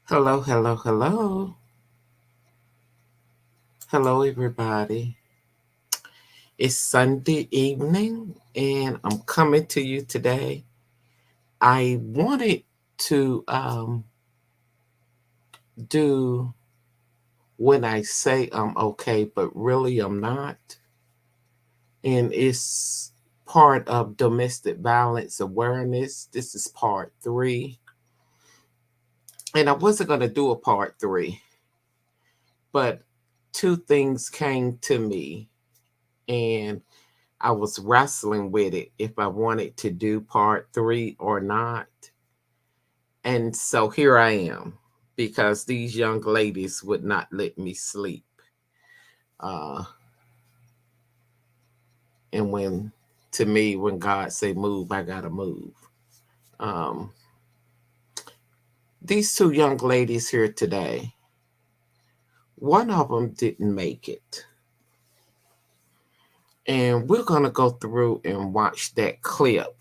Hello, hello, hello. Hello, everybody. It's Sunday evening, and I'm coming to you today. I wanted to do when I say I'm okay, but really I'm not. And it's part of domestic violence awareness. This is part three. And I wasn't going to do a part three, but two things came to me. And I was wrestling with it if I wanted to do part three or not. And so here I am because these young ladies would not let me sleep. Uh, and to me, when God say move, I gotta move. Um, these two young ladies here today, one of them didn't make it. And we're gonna go through and watch that clip.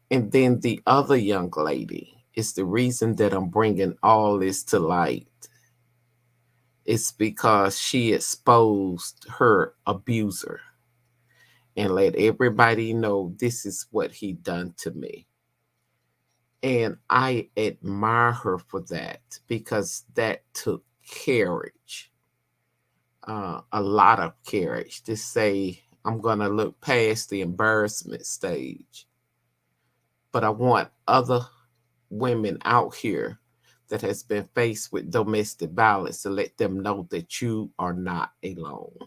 And then the other young lady is the reason that I'm bringing all this to light. It's because she exposed her abuser and let everybody know this is what he done to me. And I admire her for that because that took courage, a lot of courage to say, I'm going to look past the embarrassment stage. But I want other women out here that has been faced with domestic violence to let them know that you are not alone.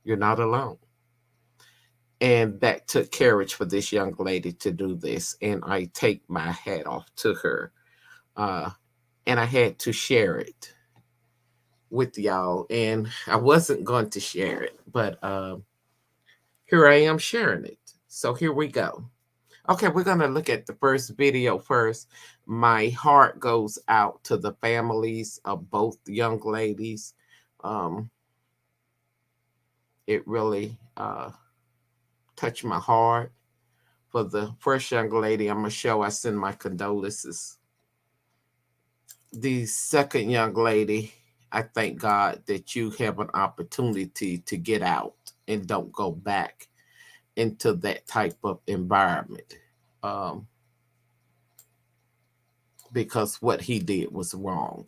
You're not alone. And that took courage for this young lady to do this. And I take my hat off to her. Uh, and I had to share it with y'all. And I wasn't going to share it, but here I am sharing it. So here we go. Okay, we're going to look at the first video first. My heart goes out to the families of both young ladies. Um, it really touched my heart. For the first young lady I'm going to show, I send my condolences. The second young lady, I thank God that you have an opportunity to get out and don't go back into that type of environment. Because what he did was wrong.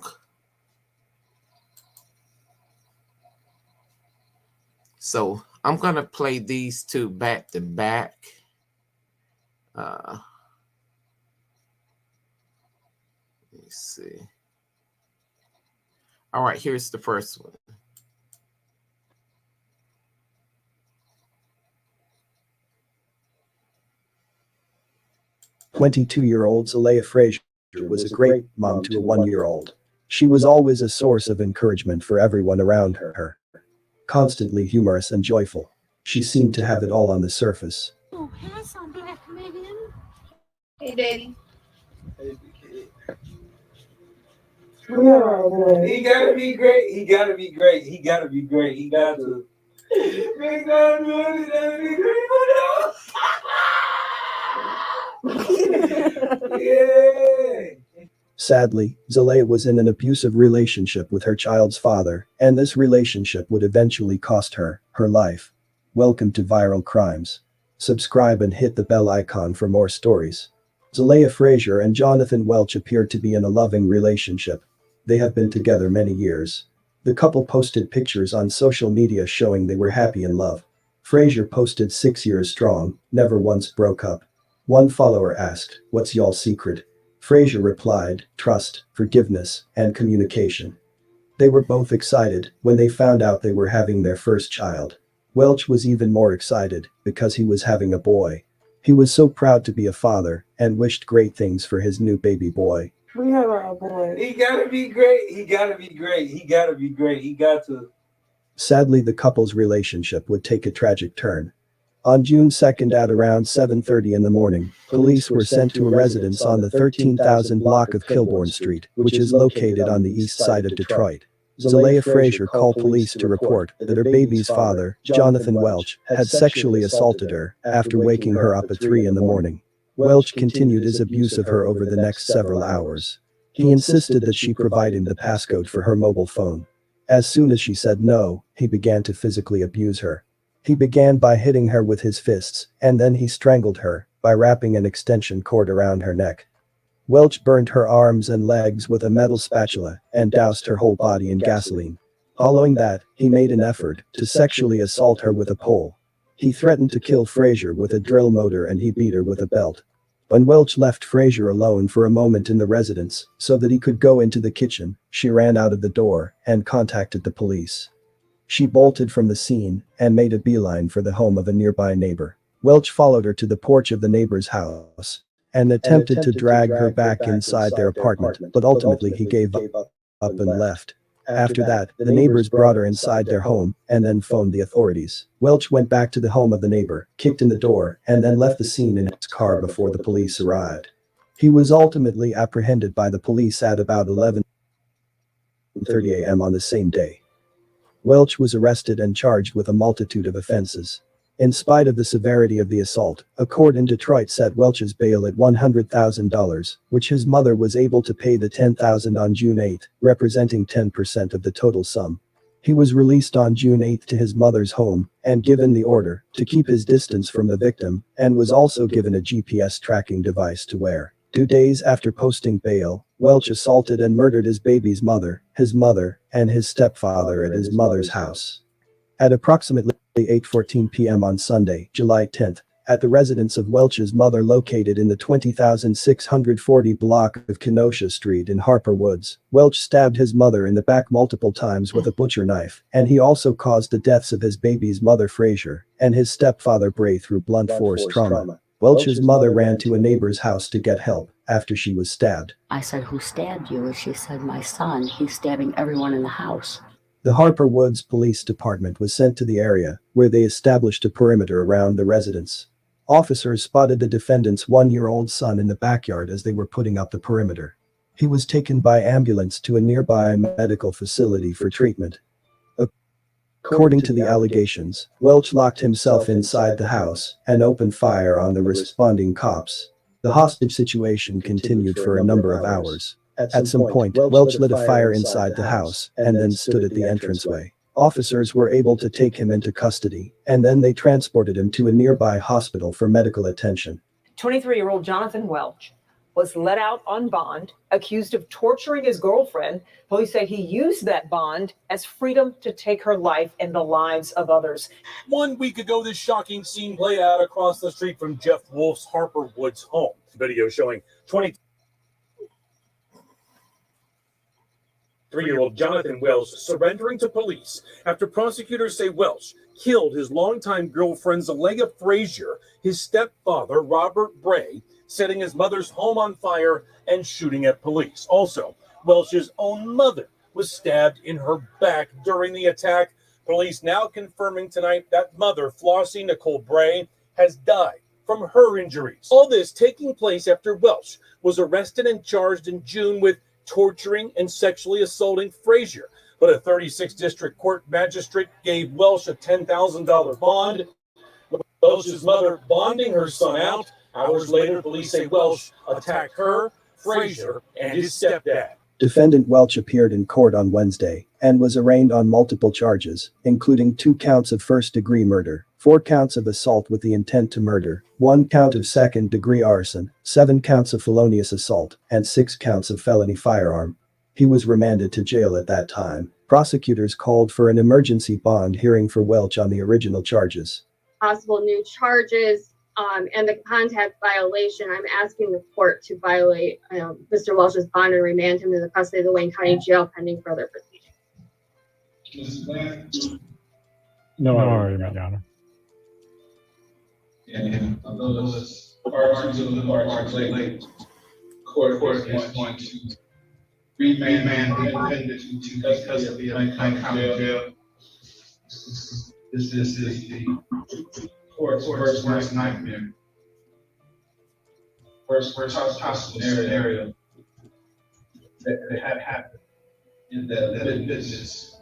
So I'm going to play these two back to back. Let me see. All right, here's the first one. 22-year-old Zalea Frazier was a great mom to a 1-year-old. She was always a source of encouragement for everyone around her. Constantly humorous and joyful. She seemed to have it all on the surface. Oh, handsome black man. Hey, Daddy. He gotta be great. He gotta be great. He gotta be great. He got to. Make that money, that'd be great. Yeah. Sadly, Zalea was in an abusive relationship with her child's father, and this relationship would eventually cost her her life. Welcome to Viral Crimes. Subscribe and hit the bell icon for more stories. Zalea Frazier and Jonathan Welch appeared to be in a loving relationship. They have been together many years. The couple posted pictures on social media showing they were happy in love. Frazier posted 6 years strong, never once broke up. One follower asked, "What's y'all secret?" Frazier replied, "Trust, forgiveness, and communication." They were both excited when they found out they were having their first child. Welch was even more excited because he was having a boy. He was so proud to be a father and wished great things for his new baby boy. We have our boy. He gotta be great. He gotta be great. He gotta be great. He got to. Sadly, the couple's relationship would take a tragic turn. On June 2nd at around 7:30 in the morning, police were sent to a residence on the 13,000 block of Kilbourne Street, which is located on the east side of Detroit. Zalea Frazier called police to report that her baby's father, Jonathan Welch, had sexually assaulted her after waking her up at 3 in the morning. Welch continued his abuse of her over the next several hours. He insisted that she provide him the passcode for her mobile phone. As soon as she said no, he began to physically abuse her. He began by hitting her with his fists, and then he strangled her by wrapping an extension cord around her neck. Welch burned her arms and legs with a metal spatula and doused her whole body in gasoline. Following that, he made an effort to sexually assault her with a pole. He threatened to kill Frazier with a drill motor and he beat her with a belt. When Welch left Frazier alone for a moment in the residence so that he could go into the kitchen, she ran out of the door and contacted the police. She bolted from the scene and made a beeline for the home of a nearby neighbor. Welch followed her to the porch of the neighbor's house and attempted to drag her back inside their apartment, but ultimately he gave up and left. After that, the neighbors brought her inside their home and then phoned the authorities. Welch went back to the home of the neighbor, kicked in the door, and then left the scene in his car before the police arrived. He was ultimately apprehended by the police at about 11:30 a.m. on the same day. Welch was arrested and charged with a multitude of offenses. In spite of the severity of the assault, a court in Detroit set Welch's bail at $100,000, which his mother was able to pay the $10,000 on June 8, representing 10% of the total sum. He was released on June 8 to his mother's home and given the order to keep his distance from the victim and was also given a GPS tracking device to wear. 2 days after posting bail, Welch assaulted and murdered his baby's mother, and his stepfather at his mother's house. At approximately 8:14 p.m. on Sunday, July 10, at the residence of Welch's mother located in the 20,640 block of Kenosha Street in Harper Woods, Welch stabbed his mother in the back multiple times with a butcher knife, and he also caused the deaths of his baby's mother Frazier and his stepfather Bray through blunt force trauma. Welch's mother ran to a neighbor's house to get help after she was stabbed. I said, "Who stabbed you?" And she said, "My son. He's stabbing everyone in the house." The Harper Woods Police Department was sent to the area, where they established a perimeter around the residence. Officers spotted the defendant's 1-year-old son in the backyard as they were putting up the perimeter. He was taken by ambulance to a nearby medical facility for treatment. According to the allegations, Welch locked himself inside the house and opened fire on the responding cops. The hostage situation continued for a number of hours. At some point, Welch lit a fire inside the house and then stood at the entranceway. Officers were able to take him into custody, and then they transported him to a nearby hospital for medical attention. 23-year-old Jonathan Welch was let out on bond, accused of torturing his girlfriend. Police say he used that bond as freedom to take her life and the lives of others. 1 week ago, this shocking scene played out across the street from Jeff Wolf's Harper Woods home. Video showing 23-year-old Jonathan Welch surrendering to police after prosecutors say Welch killed his longtime girlfriend Zelia Frazier, his stepfather Robert Bray, setting his mother's home on fire and shooting at police. Also, Welch's own mother was stabbed in her back during the attack. Police now confirming tonight that mother, Flossie Nicole Bray, has died from her injuries. All this taking place after Welch was arrested and charged in June with torturing and sexually assaulting Frazier. But a 36th District Court magistrate gave Welch a $10,000 bond. Welch's mother bonding her son out. Hours later, police say Welch attacked her, Frazier, and his stepdad. Defendant Welch appeared in court on Wednesday and was arraigned on multiple charges, including 2 counts of first-degree murder, 4 counts of assault with the intent to murder, 1 count of second-degree arson, 7 counts of felonious assault, and 6 counts of felony firearm. He was remanded to jail at that time. Prosecutors called for an emergency bond hearing for Welch on the original charges. Possible new charges and the contact violation. I'm asking the court to violate Mr. Welch's bond and remand him to the custody of the Wayne County Jail pending further proceedings. No argument, Your Honor. And those articulate court is going to remand the defendant to custody of the Wayne County Jail. This is the court's worst nightmare. Worst possible scenario that had happened in that business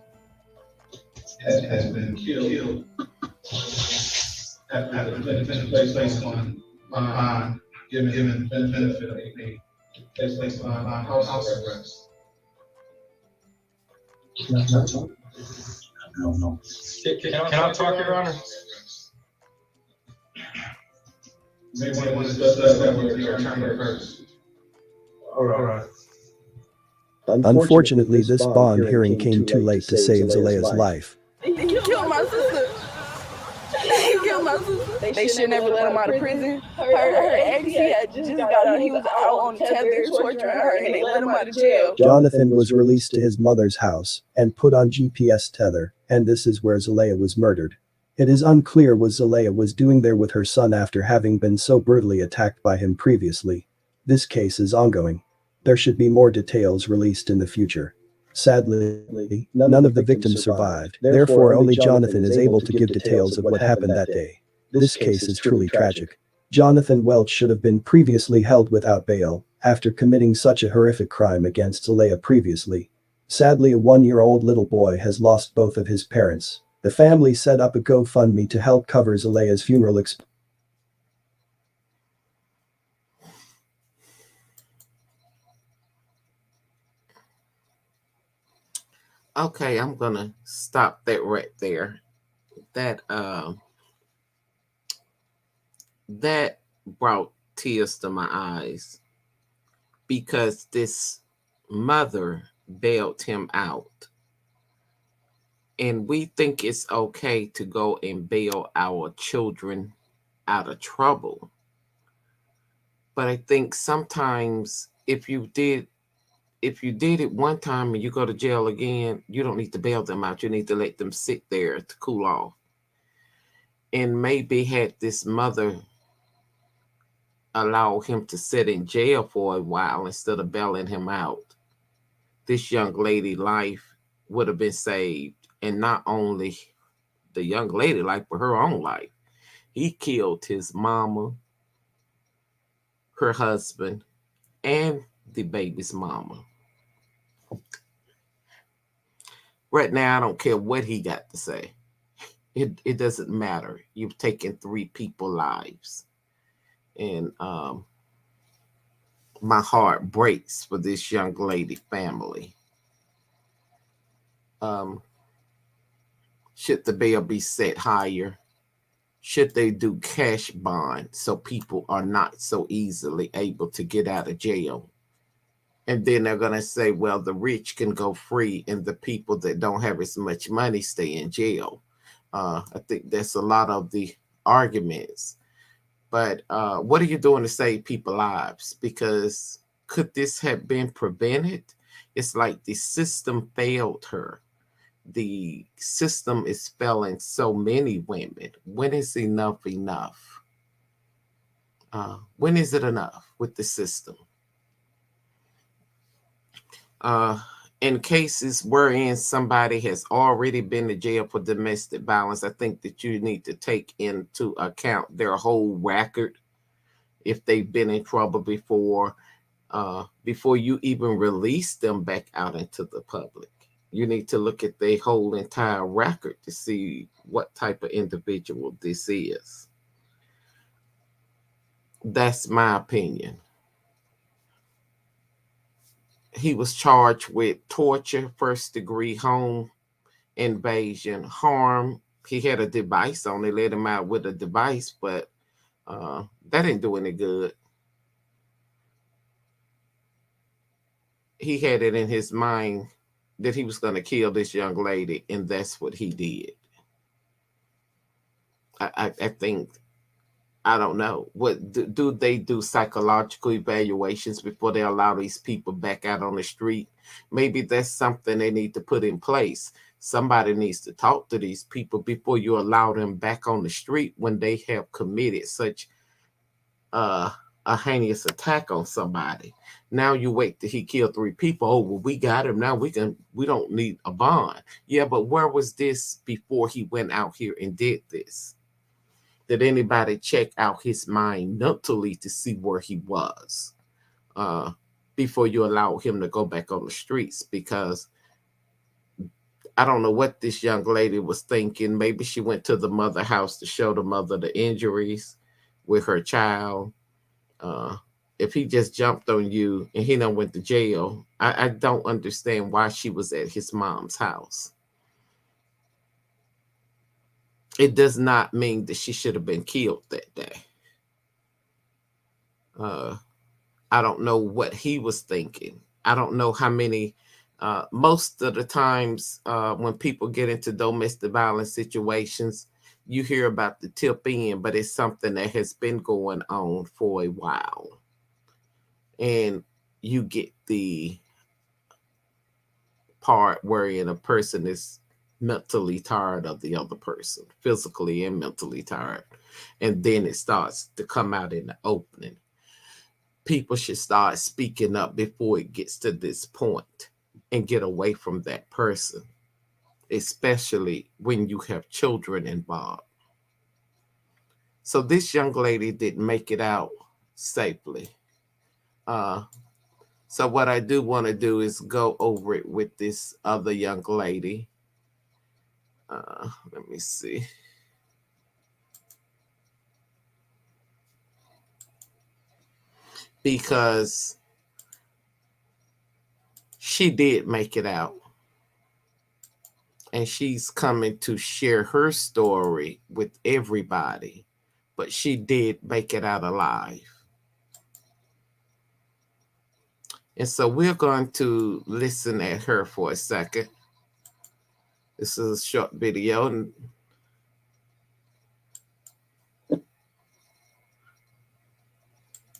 has been killed. Have been placed on bond, given benefit of a placed my house arrest. No. Can I talk, Your Honor? Maybe want to discuss that with your attorney first. All right. Unfortunately, this bond hearing came too late to save Zalea's life. He killed my sister. He killed my sister. They should never let him out of prison. Her ex, he had just got out. He was out on tether torturing her, and they let him out of jail. Jonathan was released to his mother's house and put on GPS tether, and this is where Zalea was murdered. It is unclear what Zalea was doing there with her son after having been so brutally attacked by him previously. This case is ongoing. There should be more details released in the future. Sadly, none of the victims survived, therefore only Jonathan is able to give details of what happened that day. This case is truly tragic. Jonathan Welch should have been previously held without bail after committing such a horrific crime against Zalea previously. Sadly, a 1-year-old little boy has lost both of his parents. The family set up a GoFundMe to help cover Zalea's funeral expenses. Okay, I'm gonna stop that right there. That that brought tears to my eyes because this mother bailed him out. And we think it's okay to go and bail our children out of trouble. But I think sometimes if you did it one time and you go to jail again, you don't need to bail them out. You need to let them sit there to cool off. And maybe had this mother allow him to sit in jail for a while instead of bailing him out, this young lady's life would have been saved. And not only the young lady life, but her own life. He killed his mama, her husband, and the baby's mama. Right now, I don't care what he got to say. It doesn't matter. You've taken 3 people's lives. And my heart breaks for this young lady family. Should the bail be set higher? Should they do cash bond so people are not so easily able to get out of jail? And then they're going to say, well, the rich can go free and the people that don't have as much money stay in jail. I think that's a lot of the arguments. But what are you doing to save people's lives? Because could this have been prevented? It's like the system failed her. The system is failing so many women. When is enough enough? When is it enough with the system? In cases wherein somebody has already been to jail for domestic violence, I think that you need to take into account their whole record. If they've been in trouble before you even release them back out into the public. You need to look at their whole entire record to see what type of individual this is. That's my opinion. He was charged with torture, first-degree home invasion, harm. He had a device on. They let him out with a device, but that didn't do any good. He had it in his mind that he was going to kill this young lady, and that's what he did. I think, I don't know. What do they do psychological evaluations before they allow these people back out on the street? Maybe that's something they need to put in place. Somebody needs to talk to these people before you allow them back on the street when they have committed such a heinous attack on somebody. Now you wait till he killed 3 people. Oh, well, we got him. Now we don't need a bond. Yeah, but where was this before he went out here and did this? Did anybody check out his mind mentally to see where he was before you allow him to go back on the streets? Because I don't know what this young lady was thinking. Maybe she went to the mother house to show the mother the injuries with her child. if he just jumped on you and he done went to jail, I don't understand why she was at his mom's house. It does not mean that she should have been killed that day. I don't know what he was thinking. I don't know how many, most of the times when people get into domestic violence situations, you hear about the tip in, but it's something that has been going on for a while. And you get the part wherein a person is mentally tired of the other person, physically and mentally tired. And then it starts to come out in the opening. People should start speaking up before it gets to this point and get away from that person, especially when you have children involved. So this young lady didn't make it out safely. So what I do want to do is go over it with this other young lady. Let me see. Because she did make it out. And she's coming to share her story with everybody. But she did make it out alive. And so we're going to listen at her for a second. This is a short video. And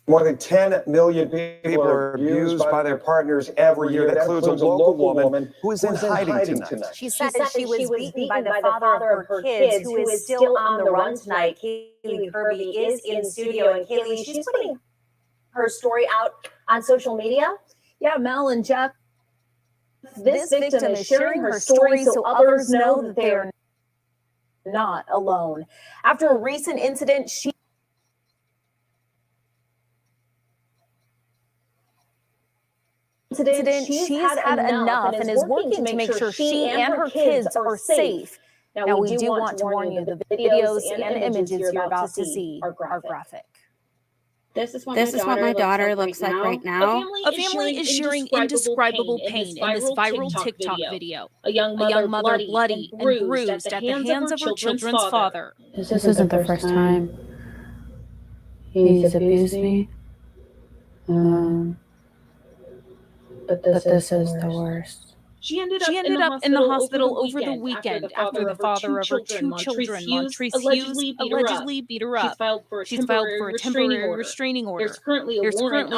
more than 10 million people are abused by their partners every year. That includes a local woman who is in hiding tonight. She said that she was beaten by the father of her kids, who is still on the run tonight. Kaylee Kirby is in studio, and Kaylee, she's putting her story out on social media. Yeah, Mel and Jeff, this victim is sharing her story so others know that they're not alone. After a recent incident, she's had enough and is working to make sure she and her kids are safe. Now, we do want to warn you, the videos and images you're about to see are graphic. This is what my daughter looks like right now. A family is sharing indescribable pain in this viral TikTok video. A young mother bloody and bruised at the hands of her children's father. This isn't the first time he's abused me. But this is the worst. She ended up in the hospital over the weekend after the father of her two children, Montrese Hughes, allegedly beat her up. She's filed for a temporary restraining order. There's currently a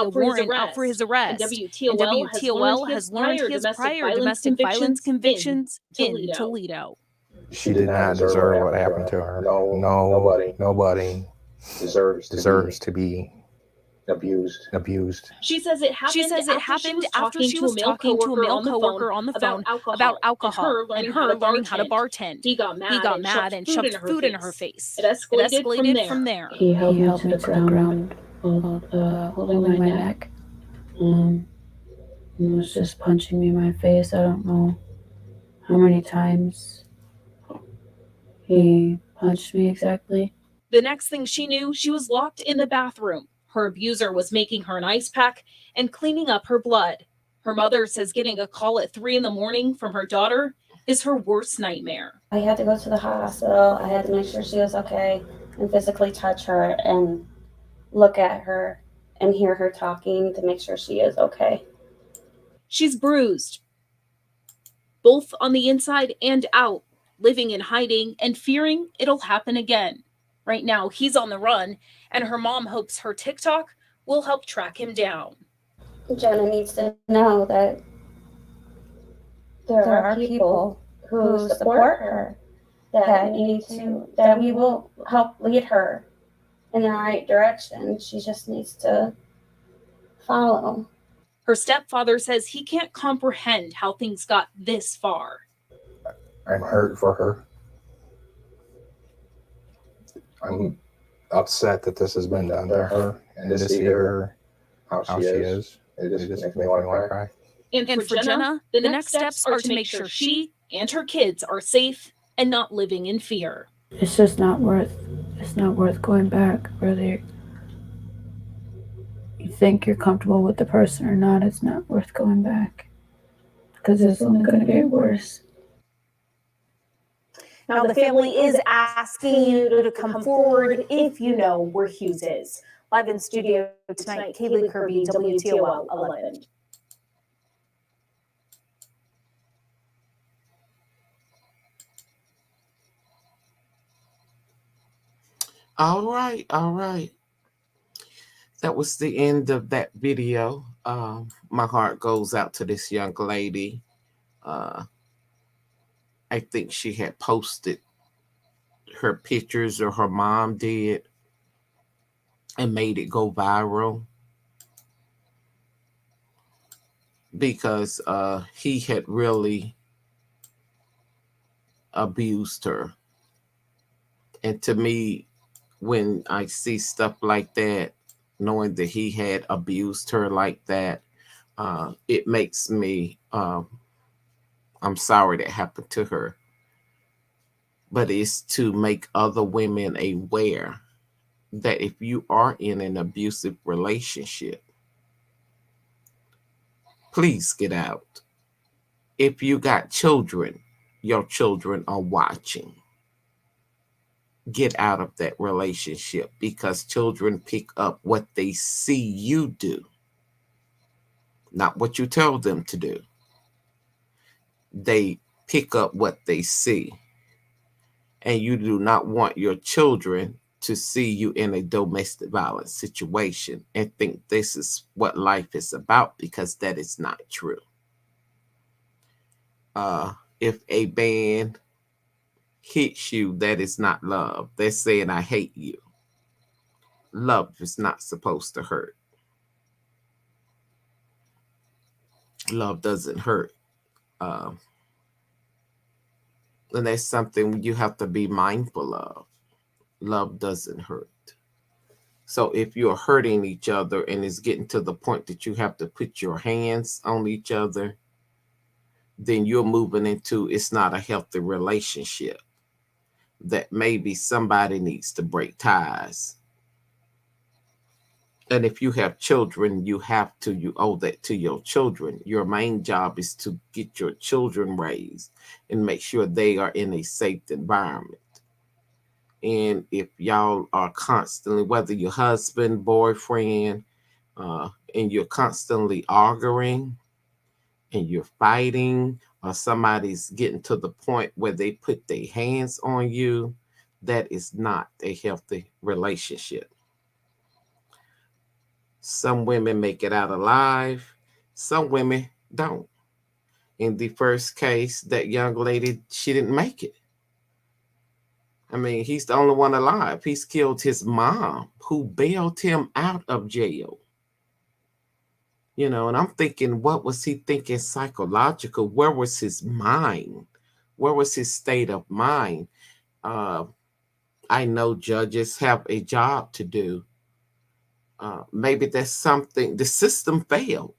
warrant out for his arrest. And WTOL has learned his prior domestic violence convictions in Toledo. She did not deserve what happened to her. Nobody deserves to be abused. She says it happened after she was talking to a male coworker on the phone about alcohol and her learning how to bartend. He got mad and shoved food in her face. It escalated from there. He held me to the ground, holding my neck. He was just punching me in my face. I don't know how many times he punched me exactly. The next thing she knew, she was locked in the bathroom. Her abuser was making her an ice pack and cleaning up her blood. Her mother says getting a call at 3 a.m. from her daughter is her worst nightmare. I had to go to the hospital. I had to make sure she was okay and physically touch her and look at her and hear her talking to make sure she is okay. She's bruised, both on the inside and out, living in hiding and fearing it'll happen again. Right now, he's on the run, and her mom hopes her TikTok will help track him down. Jenna needs to know that there are people who support her, that we will help lead her in the right direction. She just needs to follow. Her stepfather says he can't comprehend how things got this far. I'm hurt for her. I'm upset that this has been done to her, and to see her how she is. It just makes me want to cry. And for Jenna, the next steps are to make sure she and her kids are safe and not living in fear. It's just not worth going back, really. think you're comfortable with the person or not, it's not worth going back because it's only going to get worse. Now, the family is asking you to come forward if you know where Hughes is. Live in studio tonight, Kaylee Kirby, WTOL 11. All right, all right. That was the end of that video. My heart goes out to this young lady. I think she had posted her pictures, or her mom did, and made it go viral because he had really abused her. And to me, when I see stuff like that, knowing that he had abused her like that, it makes me, I'm sorry that happened to her. But it's to make other women aware that if you are in an abusive relationship, please get out. If you got children, your children are watching. Get out of that relationship, because children pick up what they see you do, not what you tell them to do. They pick up what they see. And you do not want your children to see you in a domestic violence situation and think this is what life is about, because that is not true. If a man hits you, that is not love. They're saying, I hate you. Love is not supposed to hurt. Love doesn't hurt. And that's something you have to be mindful of. Love doesn't hurt. So if you're hurting each other and it's getting to the point that you have to put your hands on each other, then you're moving into, it's not a healthy relationship. That maybe somebody needs to break ties. And if you have children, you owe that to your children. Your main job is to get your children raised and make sure they are in a safe environment. And if y'all are constantly, whether your husband, boyfriend, and you're constantly arguing and you're fighting, or somebody's getting to the point where they put their hands on you, that is not a healthy relationship. Some women make it out alive. Some women don't. In the first case, that young lady, she didn't make it. I mean, he's the only one alive. He's killed his mom, who bailed him out of jail. You know, and I'm thinking, what was he thinking psychological? Where was his mind? Where was his state of mind? I know judges have a job to do. Maybe there's something, the system failed.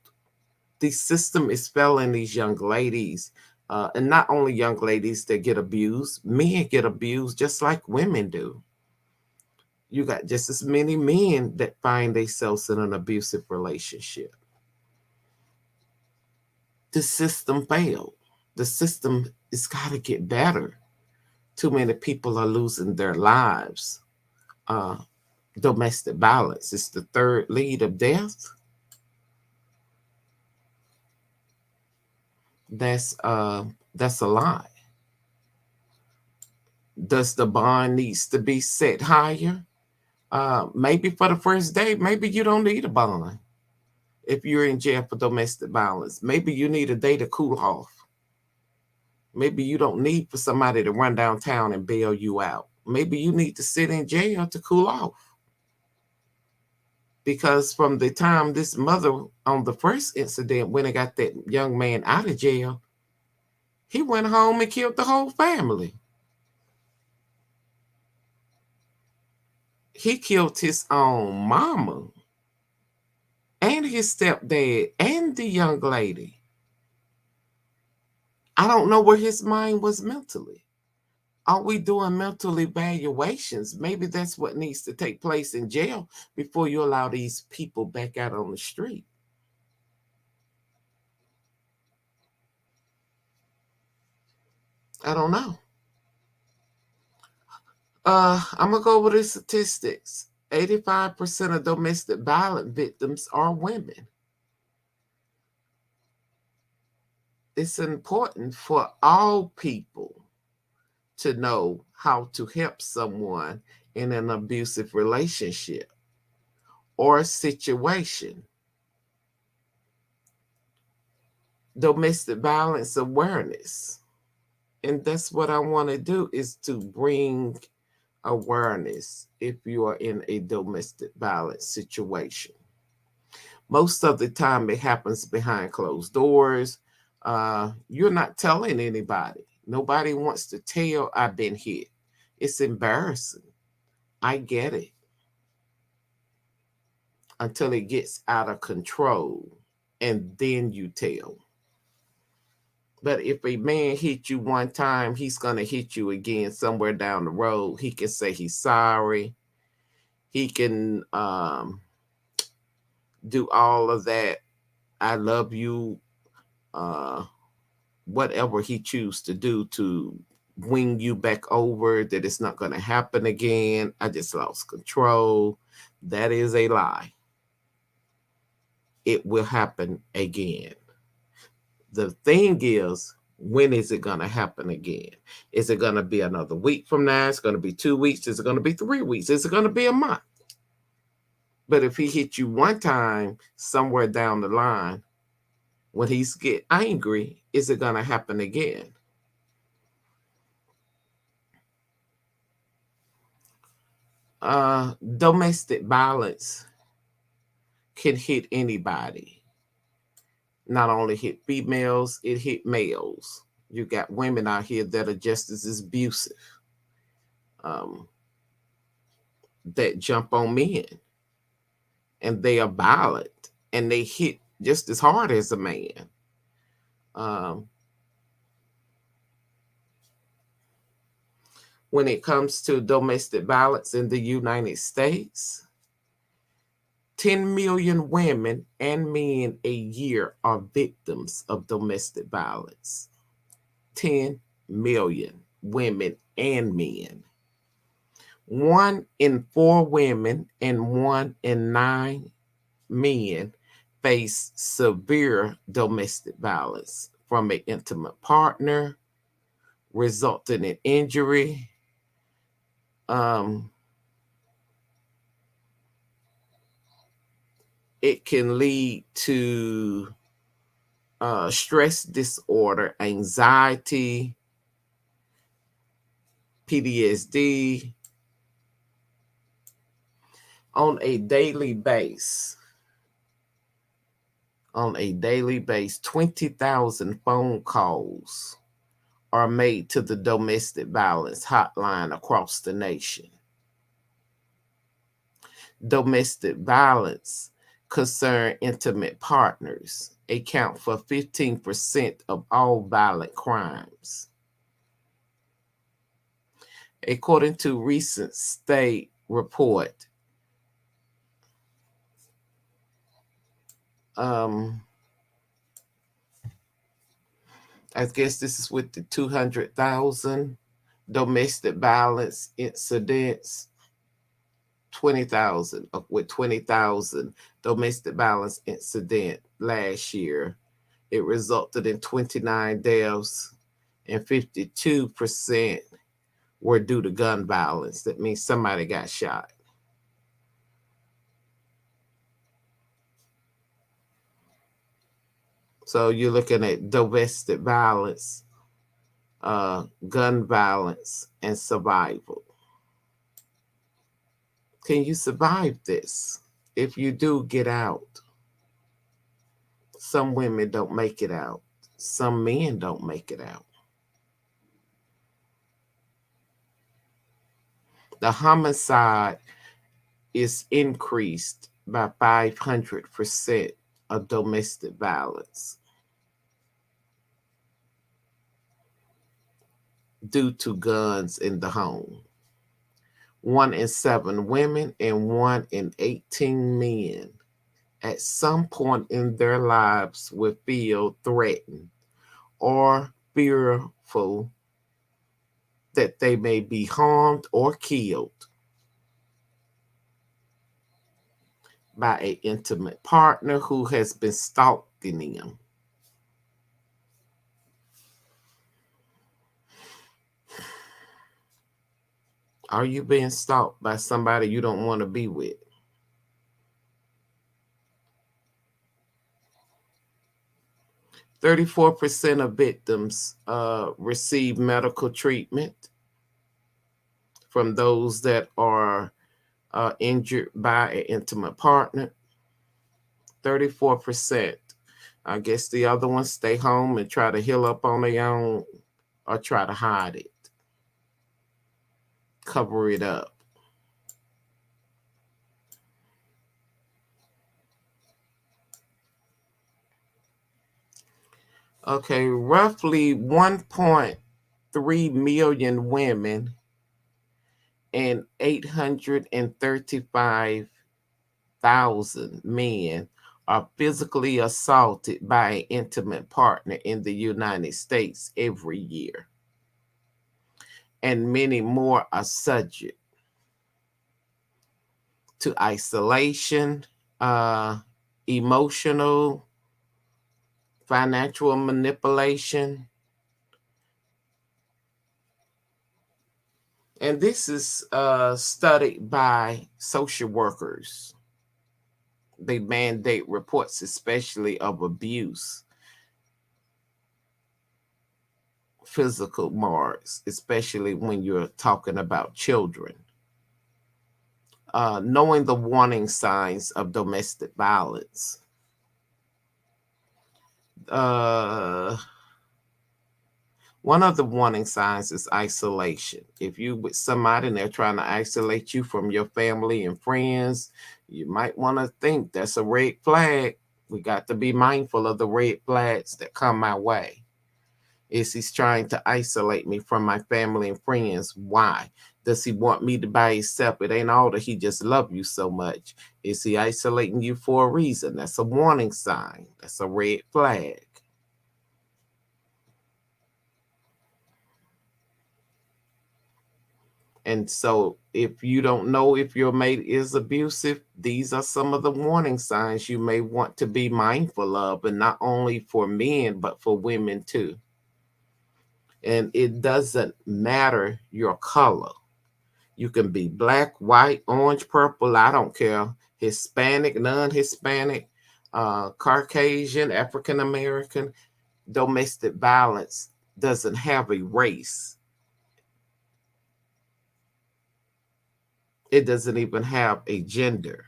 The system is failing these young ladies. And not only young ladies that get abused, men get abused just like women do. You got just as many men that find themselves in an abusive relationship. The system failed. The system has got to get better. Too many people are losing their lives. Domestic violence is the third lead of death. That's a lie. Does the bond needs to be set higher? Maybe for the first day, maybe you don't need a bond. If you're in jail for domestic violence, maybe you need a day to cool off. Maybe you don't need for somebody to run downtown and bail you out. Maybe you need to sit in jail to cool off. Because from the time this mother on the first incident, when it got that young man out of jail, he went home and killed the whole family. He killed his own mama and his stepdad and the young lady. I don't know where his mind was mentally. Are we doing mental evaluations? Maybe that's what needs to take place in jail before you allow these people back out on the street. I don't know. I'm going to go over the statistics. 85% of domestic violence victims are women. It's important for all people to know how to help someone in an abusive relationship or situation. Domestic violence awareness. And that's what I want to do, is to bring awareness if you are in a domestic violence situation. Most of the time it happens behind closed doors. You're not telling anybody. Nobody wants to tell I've been hit. It's embarrassing. I get it. Until it gets out of control, and then you tell. But if a man hit you one time, he's going to hit you again somewhere down the road. He can say he's sorry. He can do all of that. I love you. Whatever he chooses to do to wing you back over, that it's not going to happen again. I just lost control. That is a lie. It will happen again. The thing is, when is it going to happen again? Is it going to be another week from now? It's going to be 2 weeks. Is it going to be 3 weeks? Is it going to be a month? But if he hit you one time somewhere down the line, when he's get angry, is it going to happen again? Domestic violence can hit anybody. Not only hit females, it hit males. You got women out here that are just as abusive, that jump on men, and they are violent, and they hit just as hard as a man. When it comes to domestic violence in the United States, 10 million women and men a year are victims of domestic violence. 10 million women and men. 1 in 4 women and 1 in 9 men face severe domestic violence from an intimate partner, resulting in injury. It can lead to stress disorder, anxiety, PTSD. On a daily basis, 20,000 phone calls are made to the domestic violence hotline across the nation. Domestic violence concern intimate partners, account for 15% of all violent crimes. According to recent state report, I guess this is with the 200,000 domestic violence incidents, 20,000, with 20,000 domestic violence incident last year. It resulted in 29 deaths, and 52% were due to gun violence. That means somebody got shot. So you're looking at domestic violence, gun violence, and survival. Can you survive this? If you do, get out. Some women don't make it out. Some men don't make it out. The homicide is increased by 500% of domestic violence. due to guns in the home. 1 in 7 women and 1 in 18 men at some point in their lives will feel threatened or fearful that they may be harmed or killed by an intimate partner who has been stalking them. Are you being stalked by somebody you don't want to be with? %34% of victims receive medical treatment from those that are injured by an intimate partner. 34%. I guess the other ones stay home and try to heal up on their own or try to hide it, cover it up. Okay, roughly 1.3 million women and 835,000 men are physically assaulted by an intimate partner in the United States every year. And many more are subject to isolation, emotional, financial manipulation. And this is studied by social workers. They mandate reports, especially of abuse, physical marks, especially when you're talking about children. Knowing the warning signs of domestic violence. One of the warning signs is isolation. If you with somebody and they're trying to isolate you from your family and friends, you might want to think that's a red flag. We got to be mindful of the red flags that come my way. Is he's trying to isolate me from my family and friends? Why? Does he want me to by himself? It ain't all that he just love you so much. Is he isolating you for a reason? That's a warning sign. That's a red flag. And so if you don't know if your mate is abusive, these are some of the warning signs you may want to be mindful of, and not only for men, but for women too. And it doesn't matter your color. You can be black, white, orange, purple, I don't care. Hispanic, non-Hispanic, Caucasian, African-American. Domestic violence doesn't have a race. It doesn't even have a gender,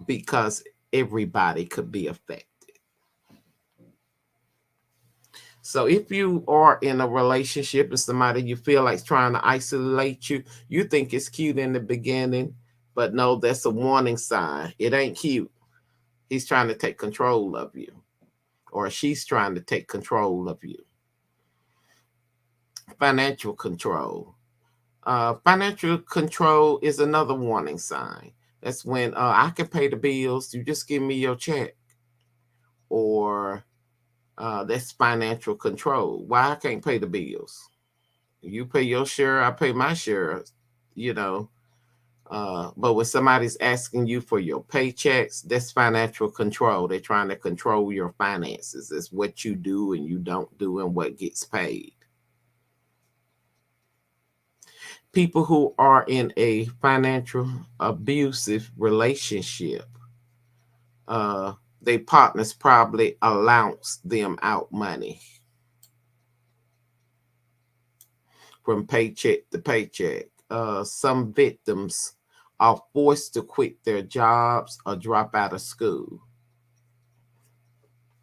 because everybody could be affected. So if you are in a relationship and somebody you feel like is trying to isolate you, you think it's cute in the beginning, but no, that's a warning sign. It ain't cute. He's trying to take control of you, or she's trying to take control of you. Financial control. Financial control is another warning sign. That's when I can pay the bills, you just give me your check. Or that's financial control. Why I can't pay the bills? You pay your share, I pay my share, you know. But when somebody's asking you for your paychecks, that's financial control. They're trying to control your finances. It's what you do and you don't do and what gets paid. People who are in a financial abusive relationship, their partners probably allowance them out money from paycheck to paycheck. Some victims are forced to quit their jobs or drop out of school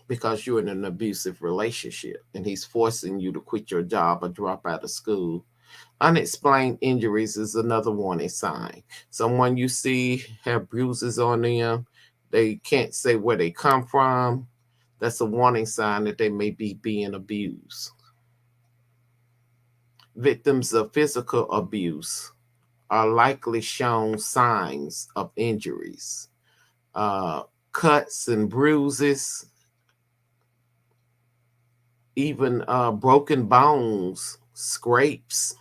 because you're in an abusive relationship and he's forcing you to quit your job or drop out of school. Unexplained injuries is another warning sign. Someone you see have bruises on them, they can't say where they come from. That's a warning sign that they may be being abused. Victims of physical abuse are likely shown signs of injuries, cuts and bruises, even broken bones, scrapes,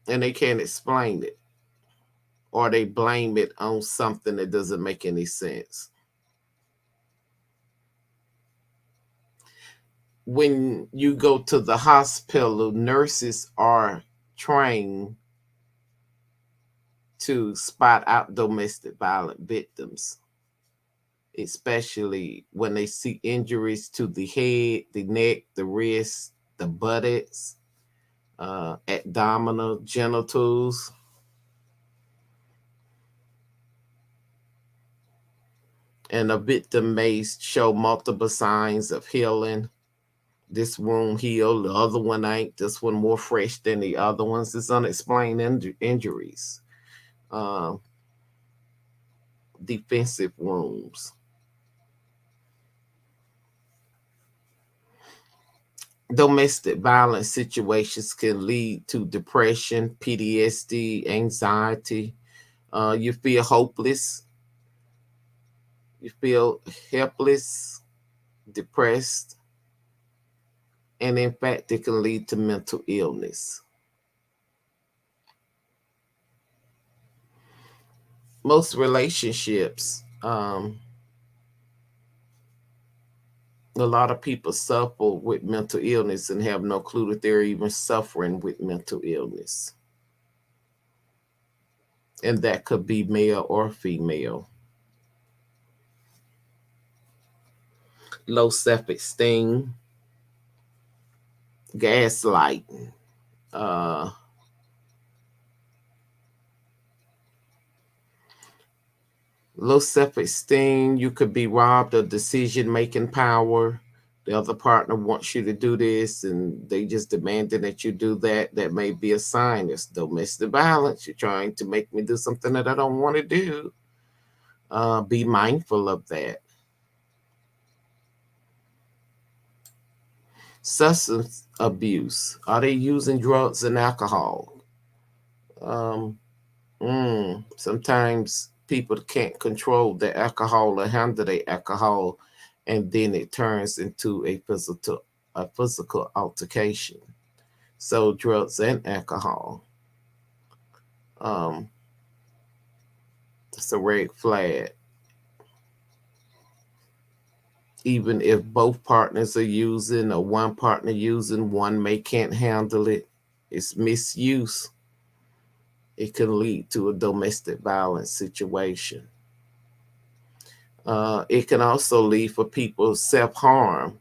and they can't explain it, or they blame it on something that doesn't make any sense. When you go to the hospital, nurses are trained to spot out domestic violence victims, especially when they see injuries to the head, the neck, the wrist, the buttocks, abdominal, genitals. And a victim may show multiple signs of healing. This wound healed, the other one ain't. This one more fresh than the other ones. It's unexplained injuries. Defensive wounds. Domestic violence situations can lead to depression, PTSD, anxiety. You feel hopeless. You feel helpless, depressed. And in fact, it can lead to mental illness. Most relationships, a lot of people suffer with mental illness and have no clue that they're even suffering with mental illness. And that could be male or female. Low self-esteem, gaslighting, low self-esteem. You could be robbed of decision-making power. The other partner wants you to do this and they just demanding that you do that. That may be a sign. It's domestic violence. You're trying to make me do something that I don't want to do. Be mindful of that. Substance abuse. Are they using drugs and alcohol? Sometimes people can't control the alcohol or handle the alcohol, and then it turns into a physical altercation. So drugs and alcohol. It's a red flag. Even if both partners are using or one partner using, one can't handle it. It's misuse. It can lead to a domestic violence situation. It can also lead for people self-harm,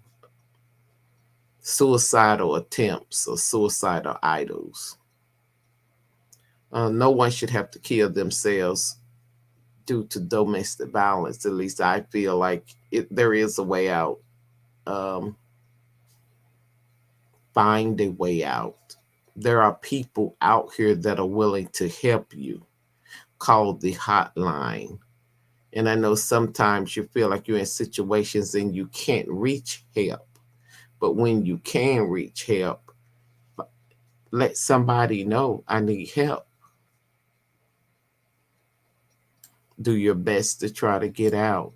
suicidal attempts or suicidal idols. No one should have to kill themselves due to domestic violence. At least I feel like there is a way out. Find a way out. There are people out here that are willing to help you. Call the hotline. And I know sometimes you feel like you're in situations and you can't reach help. But when you can reach help, let somebody know I need help. Do your best to try to get out.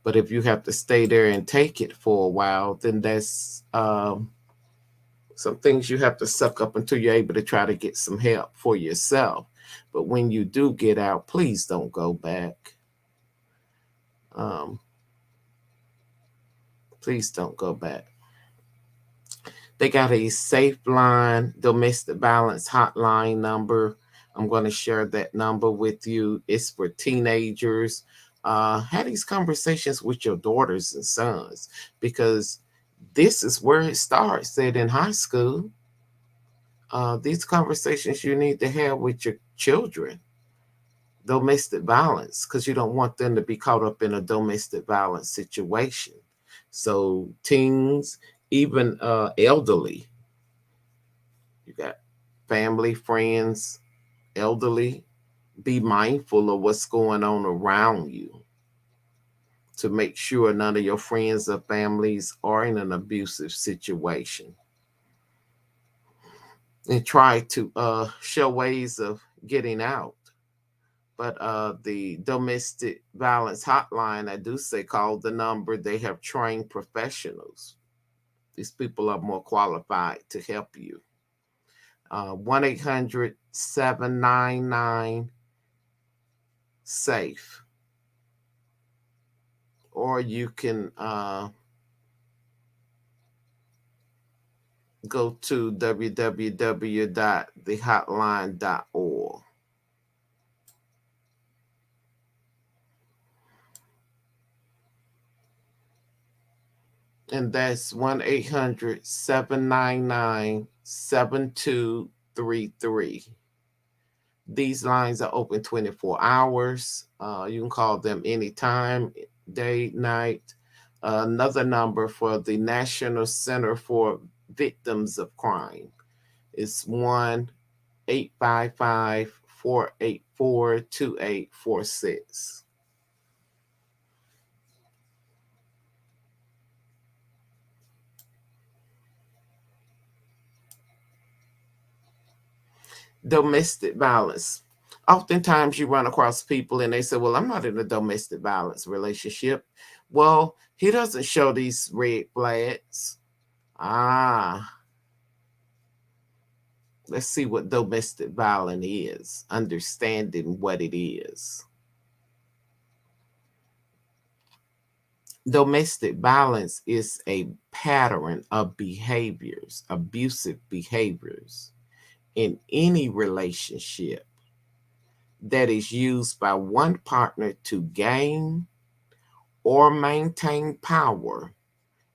But if you have to stay there and take it for a while, then that's some things you have to suck up until you're able to try to get some help for yourself. But when you do get out, please don't go back. Please don't go back. They got a Safe Line domestic violence hotline number. I'm going to share that number with you. It's for teenagers. Have these conversations with your daughters and sons, because this is where it starts at in high school. These conversations you need to have with your children. Domestic violence, because you don't want them to be caught up in a domestic violence situation. So teens, even elderly. You got family, friends, elderly. Be mindful of what's going on around you. to make sure none of your friends or families are in an abusive situation. And try to show ways of getting out. But the domestic violence hotline, I do say call the number. They have trained professionals. These people are more qualified to help you. 1-800-799-SAFE. Or you can go to www.thehotline.org. And that's 1-800-799-7233. These lines are open 24 hours. You can call them anytime, day, night. Another number for the National Center for Victims of Crime is 1-855-484-2846. Domestic violence. Oftentimes you run across people and they say, well, I'm not in a domestic violence relationship. Well, he doesn't show these red flags. Let's see what domestic violence is, understanding what it is. Domestic violence is a pattern of behaviors, abusive behaviors, in any relationship that is used by one partner to gain or maintain power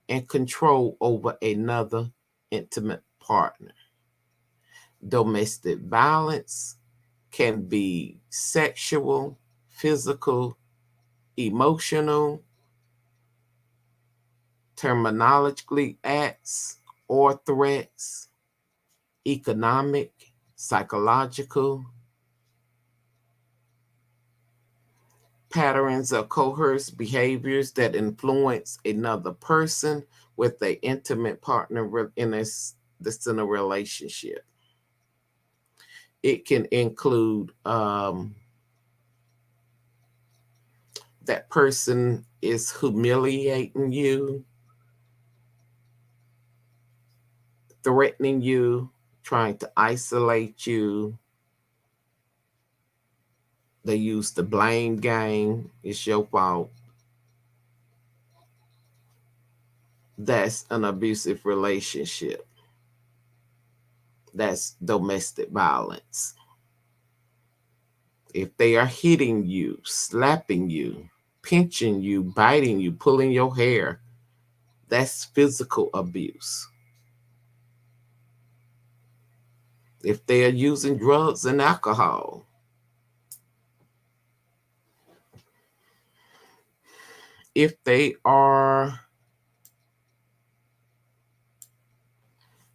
and control over another intimate partner. Domestic violence can be sexual, physical, emotional, terminologically acts or threats, economic, psychological, patterns of coerced behaviors that influence another person with an intimate partner in a relationship. It can include that person is humiliating you, threatening you, trying to isolate you. They use the blame game. It's your fault. That's an abusive relationship. That's domestic violence. If they are hitting you, slapping you, pinching you, biting you, pulling your hair, that's physical abuse. If they are using drugs and alcohol, if they are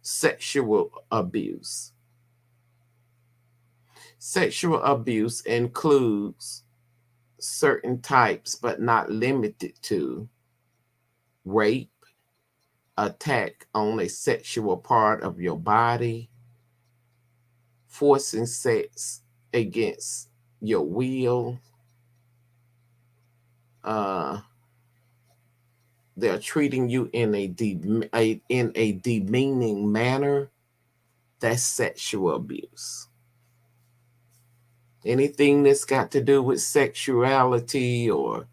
sexual abuse. Sexual abuse includes certain types, but not limited to, rape, attack on a sexual part of your body, forcing sex against your will. They're treating you in a demeaning manner. That's sexual abuse. Anything that's got to do with sexuality, or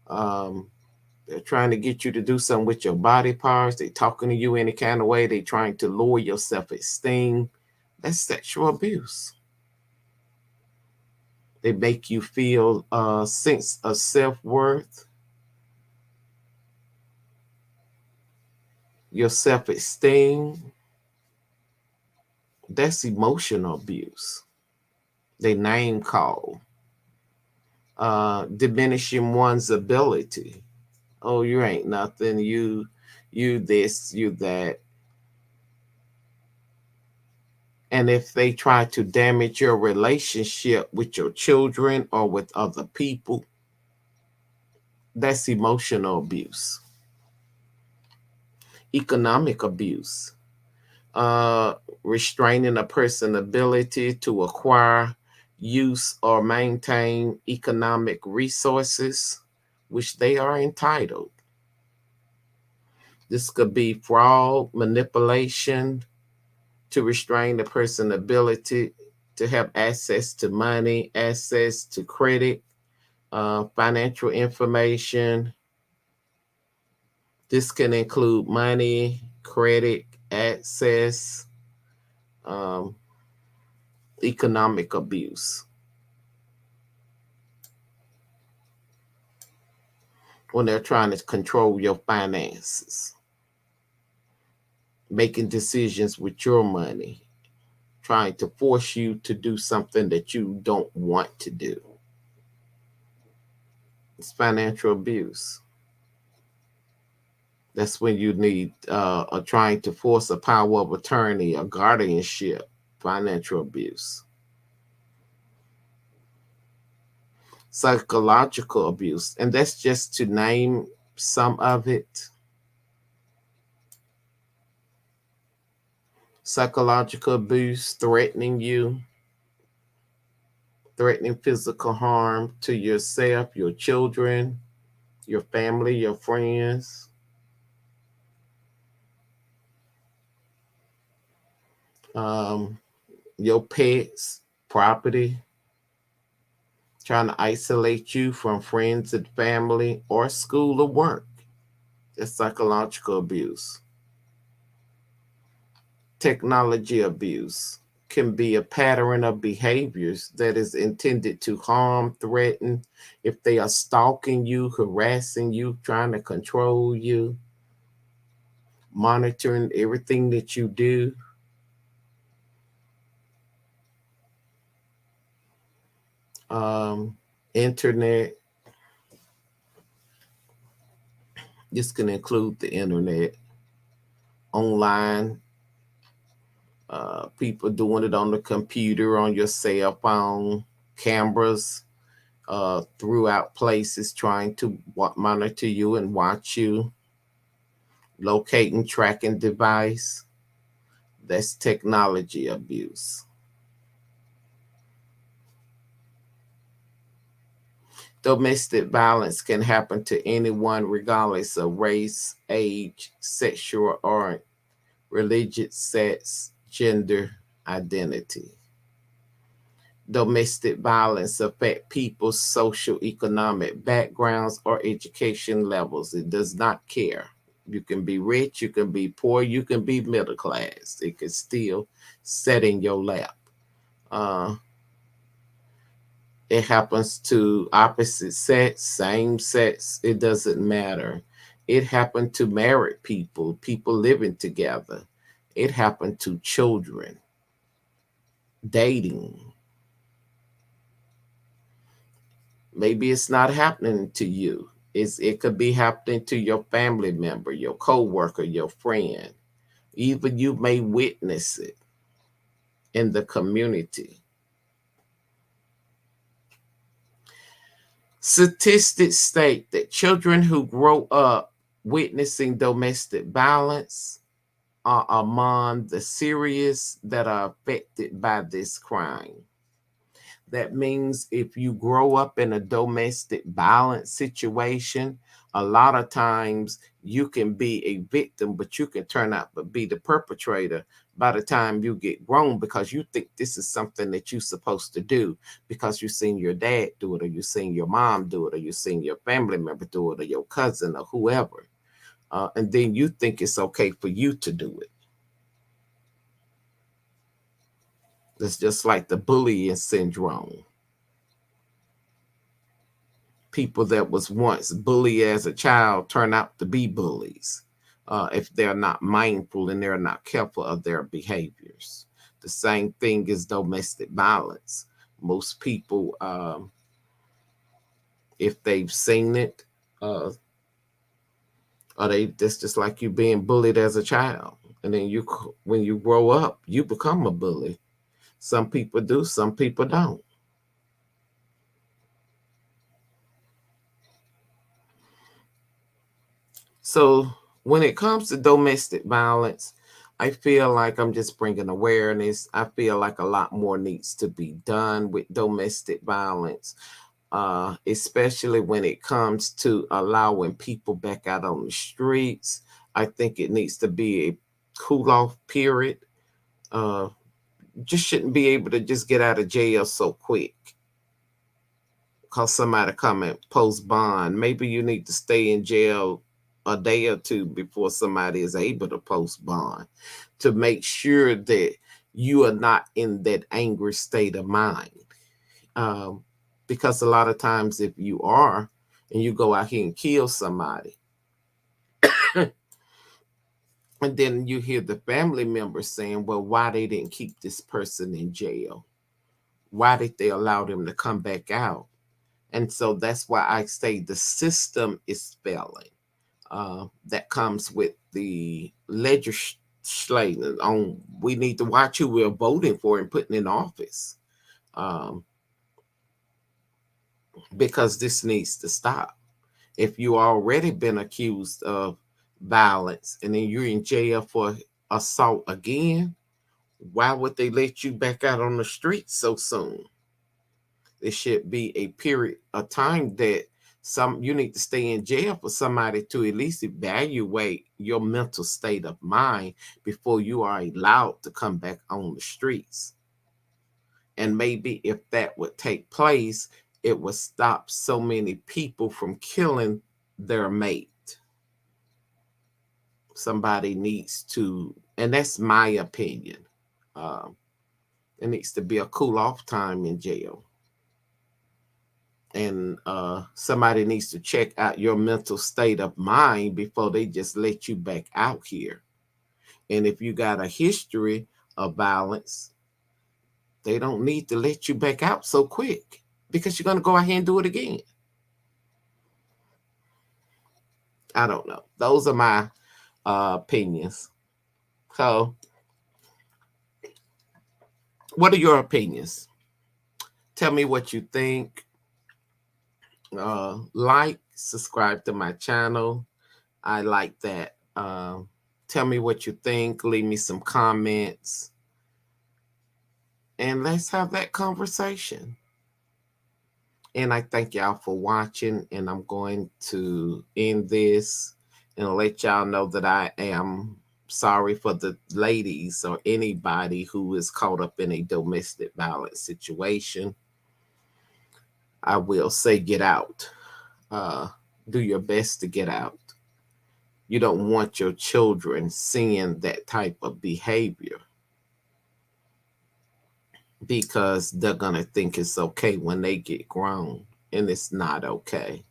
they're trying to get you to do something with your body parts, they're talking to you any kind of way, they're trying to lower your self-esteem, that's sexual abuse. They make you feel a sense of self-worth, your self-esteem. That's emotional abuse. They name call, diminishing one's ability. Oh, you ain't nothing. You this, you that. And if they try to damage your relationship with your children or with other people, That's emotional abuse. Economic abuse. Restraining a person's ability to acquire, use, or maintain economic resources which they are entitled. This could be fraud, manipulation to restrain the person's ability to have access to money, access to credit, financial information. This can include money, credit, access, economic abuse. When they're trying to control your finances, making decisions with your money, trying to force you to do something that you don't want to do. It's financial abuse. That's when you need trying to force a power of attorney, a guardianship, financial abuse. Psychological abuse, and that's just to name some of it. Psychological abuse, threatening you, threatening physical harm to yourself, your children, your family, your friends. Your pets, property, trying to isolate you from friends and family or school or work. That's psychological abuse. Technology abuse can be a pattern of behaviors that is intended to harm, threaten, if they are stalking you, harassing you, trying to control you, monitoring everything that you do. Internet. This can include the internet, online, people doing it on the computer, on your cell phone, cameras throughout places trying to monitor you and watch you, locating, tracking device. That's technology abuse. Domestic violence can happen to anyone regardless of race, age, sexual or religious sex, gender, identity. Domestic violence affects people's social, economic backgrounds or education levels. It does not care. You can be rich, you can be poor, you can be middle class. It can still sit in your lap. It happens to opposite sex, same sex, it doesn't matter. It happened to married people, people living together. It happened to children, dating. Maybe it's not happening to you. It could be happening to your family member, your coworker, your friend. Even you may witness it in the community. Statistics state that children who grow up witnessing domestic violence are among the serious that are affected by this crime. That means if you grow up in a domestic violence situation, a lot of times you can be a victim, but you can turn out to be the perpetrator by the time you get grown, because you think this is something that you're supposed to do because you've seen your dad do it, or you've seen your mom do it, or you've seen your family member do it, or your cousin or whoever. And then you think it's okay for you to do it. It's just like the bullying syndrome. People that was once bullied as a child turn out to be bullies if they're not mindful and they're not careful of their behaviors. The same thing is domestic violence. Most people, if they've seen it, that's just like you being bullied as a child. And then when you grow up, you become a bully. Some people do, some people don't. So when it comes to domestic violence, I feel like I'm just bringing awareness. I feel like a lot more needs to be done with domestic violence, especially when it comes to allowing people back out on the streets. I think it needs to be a cool off period. Just shouldn't be able to just get out of jail so quick because somebody come and post bond. Maybe you need to stay in jail a day or two before somebody is able to post bond to make sure that you are not in that angry state of mind. Because a lot of times if you are and you go out here and kill somebody, and then you hear the family members saying, well, why they didn't keep this person in jail? Why did they allow them to come back out? And so that's why I say the system is failing. That comes with the legislating on. We need to watch who we're voting for and putting in office, because this needs to stop. If you already been accused of violence and then you're in jail for assault again, why would they let you back out on the streets so soon? There should be a period of time that you need to stay in jail for somebody to at least evaluate your mental state of mind before you are allowed to come back on the streets. And maybe if that would take place, it would stop so many people from killing their mate. Somebody needs to, and that's my opinion, it needs to be a cool off time in jail. And somebody needs to check out your mental state of mind before they just let you back out here. And if you got a history of violence, they don't need to let you back out so quick because you're going to go out here and do it again. I don't know. Those are my opinions. So, what are your opinions? Tell me what you think. Like, subscribe to my channel. I like that. Tell me what you think. Leave me some comments. And let's have that conversation. And I thank y'all for watching. And I'm going to end this and let y'all know that I am sorry for the ladies or anybody who is caught up in a domestic violence situation. I will say get out. Do your best to get out. You don't want your children seeing that type of behavior because they're going to think it's okay when they get grown, and it's not okay.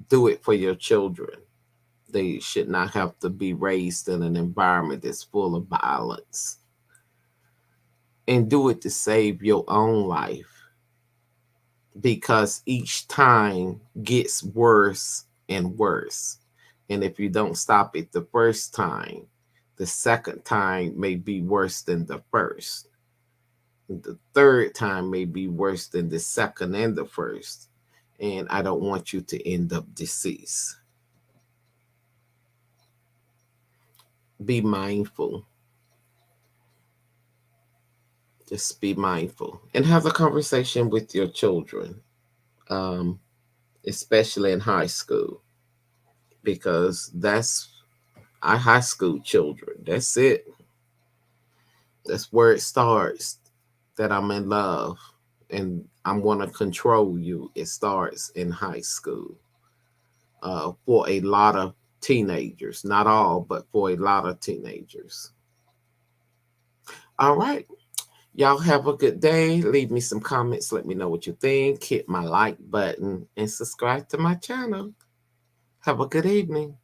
Do it for your children. They should not have to be raised in an environment that's full of violence. And do it to save your own life, because each time gets worse and worse. And if you don't stop it the first time, the second time may be worse than the first. The third time may be worse than the second and the first. And I don't want you to end up deceased. Be mindful. Just be mindful and have a conversation with your children, especially in high school, because that's our high school children. That's it. That's where it starts, that I'm in love and I want to control you. It starts in high school for a lot of teenagers, not all, but for a lot of teenagers. All right. Y'all have a good day. Leave me some comments. Let me know what you think. Hit my like button and subscribe to my channel. Have a good evening.